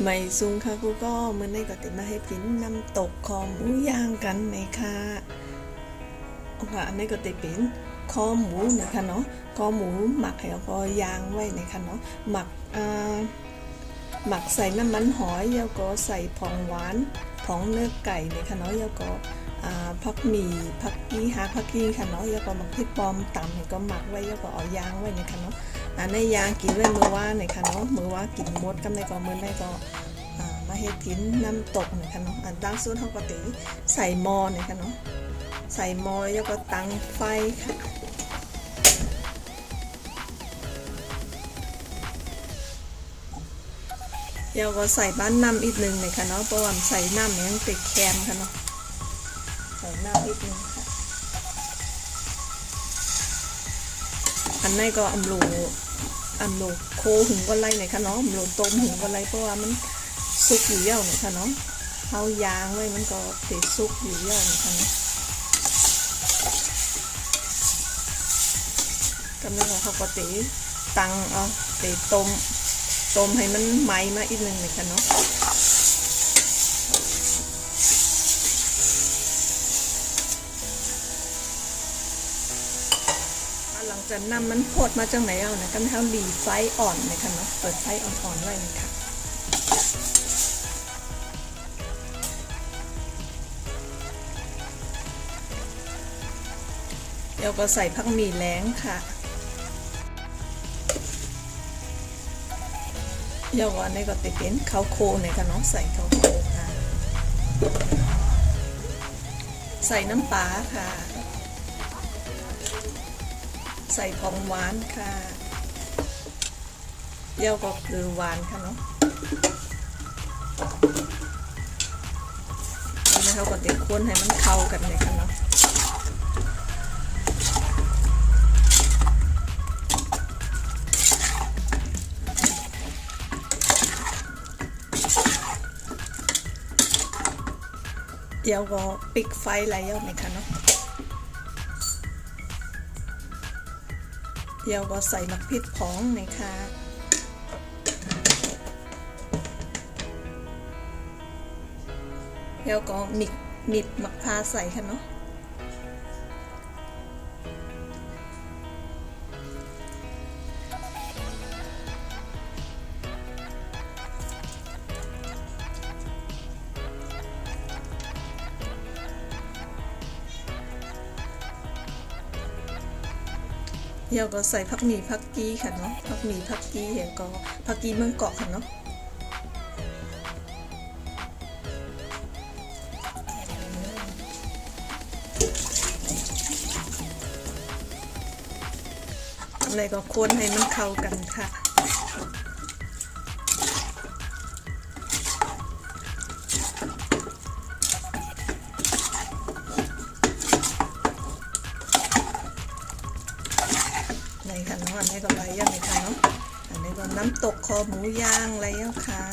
ไม่ซุงค่ะกูก็มื้อนี้ก็ติมาให้กินน้ำตกคอหมูย่างกันนะคะว่าอันนี้ก็ติเป็นคอหมูนะคะเนาะคอหมูหมักแล้วก็ย่างไว้นะคะเนาะหมักใส่น้ำมันหอยแล้วก็ใส่ผงหวานผงเนื้อไก่นะคะเนาะแล้วก็ผักหมี่ผักกี้หาผักกี้ค่ะเนาะแล้วก็มักพริกปอมตำเนี่ยก็หมักไว้แล้วก็เอาย่างไว้นะคะเนาะอันนี้ย่างกินไว้มื้อว่านะคะเนาะมื้อว่ากินหมดกันได้ก็มื้อได้ก็มาเฮ็ดกินน้ำตกนะคะเนาะอันตั้งสูตรเฮาก็ติใส่หม้อนะคะเนาะใส่หม้อแล้วก็ตั้งไฟค่ะแล้วก็ใส่บ้านน้ำอีกนึงนะคะเนาะเพราะว่าใส่น้ำยังติดแคมค่ะเนาะใส่น้ำอีกนึงค่ะอันนี้ก็อำโลโคหุงก็ไล่นะคะเนาะอำโลต้มหุงก็ไล่เพราะว่ามันซุกอยู่เยอะนะคะเนาะเอายางไว้มันก็ติดซุกอยู่เยอะนะคะเนาะกำลังเขาก็ตีตังเอาตีต้มให้มันไหม้มาอีกนึงนะคะเนาะหลังจากน้ำมันพดมาจากไหนเอานะก็ให้หลีไฟอ่อนนะคะเนาะเปิดไฟอ่อนๆไว้นะคะแล้วก็ใส่ผักหมี่แล้งค่ะแล้วก็อันนี้ก็ติดเป็นข้าวโคนะคะเนาะใส่ข้าวโคค่ะใส่น้ำปลาค่ะใส่ผงหวานค่ะแล้วก็คือหวานค่ะเนาะแล้วเขาก็ติดคนให้มันเข้ากันเลยค่ะเนาะเดี๋ยวก็ปิดไฟแล้วนะคะเนาะเดี๋ยวก็ใส่มะพริกผงนะคะแล้วก็มิบมะพร้าวใส่ค่ะเนาะเดี๋ยวก็ใส่ผักหมี่ผักกี้ค่ะเนาะผักหมี่ผักกี้เดี๋ยวก็ผักกี้เมืองเกาะค่ะเนาะอะไรก็คนให้มันเข้ากันค่ะในค่ะเนาะอันนี้ก็ไรย่างในค่ะเนาะอันนี้ก็น้ำตกคอหมูย่างไรย่างค่ะ